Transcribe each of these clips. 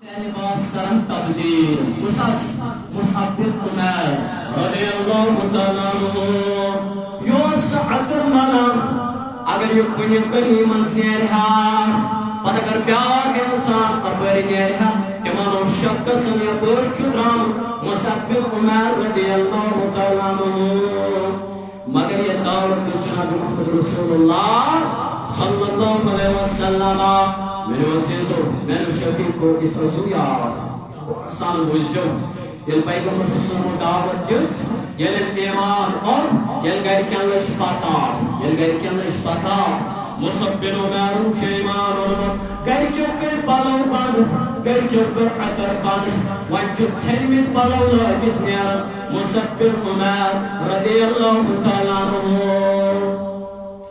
لباس کرن تبدیل مصعب بن عمیر رضی اللہ تعالیٰ عنہ یوس عطر ملم اگر یہ کنی کلی منز نیرہا پتہ اگر بیاک انسان اپر نیرہا تمانو شخص یا برچو درام مصعب بن عمیر رضی اللہ تعالیٰ عنہ مگر یہ دعوت جناب محمد رسول اللہ صلی اللہ علیہ وسلم میرے وسیزو میرے شفیق کو اترزو یا قرآن بوزیو یل پیغمبر صلی اللہ علیہ وسلم دعوت جنس یل ایمان اور یل غیر کیا لش پتا مصعب بن عمیر چھ ایمان اور غیر کیوں کر پالو بند غیر کیوں کر عطر بند وانچو چھنمت پالو لگت نیر مصعب بن عمیر رضی اللہ تعالیٰ عنہ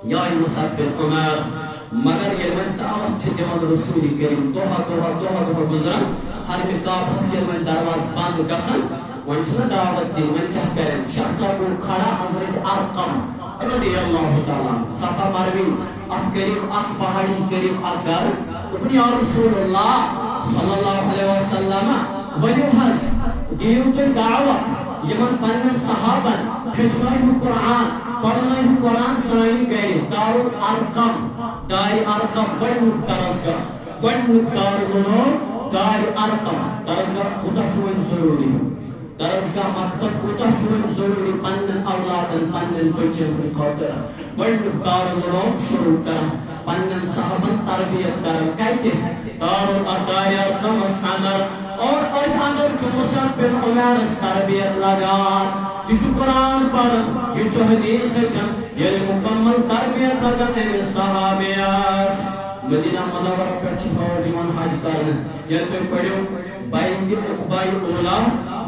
یا مصعب بن عمیر مگر یہ من دعوت چھ دیوان رسول کریم دوہا گزرن ہر مقاب حسین من درواز بند گسن ون چھنا دعوت دی من کیا کریں شخصا کو کھڑا حضرت ارقم رضی اللہ تعالیٰ صفا مروی ات کریم ات پہاڑی کریم ات گر اپنی یا رسول اللہ صلی اللہ علیہ وسلم ونیو حس دیو تو دعوت یمن پنن صحابن ہجمائی قرآن پڑھنائی قرآن سائنی گئے دار الارقم بڑھنو درسگاہ بڑھنو دار ارقم درسگاہ کوتا شوئن ضروری درسگاہ مکتب کوتا شوئن ضروری پنن اولادن پنن بچن کی خاطر بڑھنو دار شروع کرن پنن صحابن تربیت کرن کہتے دار ارقم اسحانر اور اندر جو مصعب بن عمیر اس تربیت لگا یہ قرآن پڑھن یہ حدیث چن یہ مکمل تربیت لگن اے صحابیاس مدینہ منورہ پر چھپاو جوان حج کرن یہ تو پڑھو بیت عقبائی اولا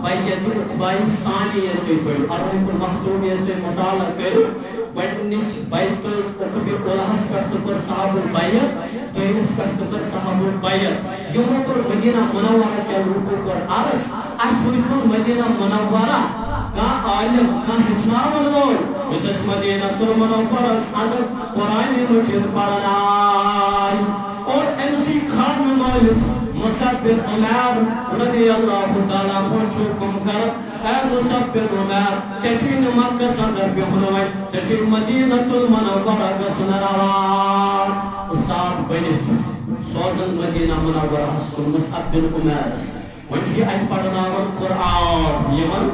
بیت عقبائی ثانی یہ تو پڑھو ارہم المختوم یہ تو مطالعہ کرو بڑنچ بیت عقبی اولاس پر تکر صحاب البیت تو اس پر تکر صحاب البیت یوں کر مدینہ منورہ کے لوگوں پر عرص احسوزن مدینہ منورہ کا عالم کا حساب الول اس مدینہ تو منورہ اندر قرآن مجید پڑھنائی اور MC خان نمائلس مصعب بن عمیر رضی اللہ تعالیٰ پہنچو کم کر اے مصعب بن عمیر چچوین مکہ سندر بیخنوئی چچوین مدینہ المنورہ کا سنروان استاد بنت سوزن مدینہ منورہ حسکن مصعب بن عمیر ونچی اج پڑھناون قرآن یمن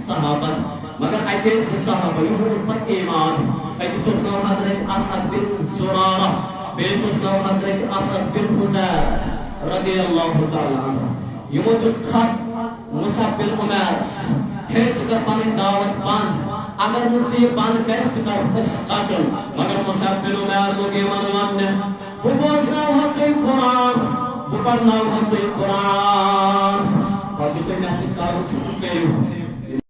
صحابہ مگر ایتیس صحابہ یہون پر ایمان ایتیس اسنو حضرت اسعد بن زرارہ بیس اسنو حضرت اسعد بن حزیر رضی اللہ تعالیٰ عنہ یہون خط مصعب بن عمیر ہے چکر پانی دعوت بند اگر مجھے یہ بند کر چکر اس قتل مگر مصعب بن عمیر لوگ ایمان واننے وہ بوزنا ہوتے قرآن وہ پڑھنا ہوتے قرآن اور جتے میں سے کارو چھوٹو گئے ہوں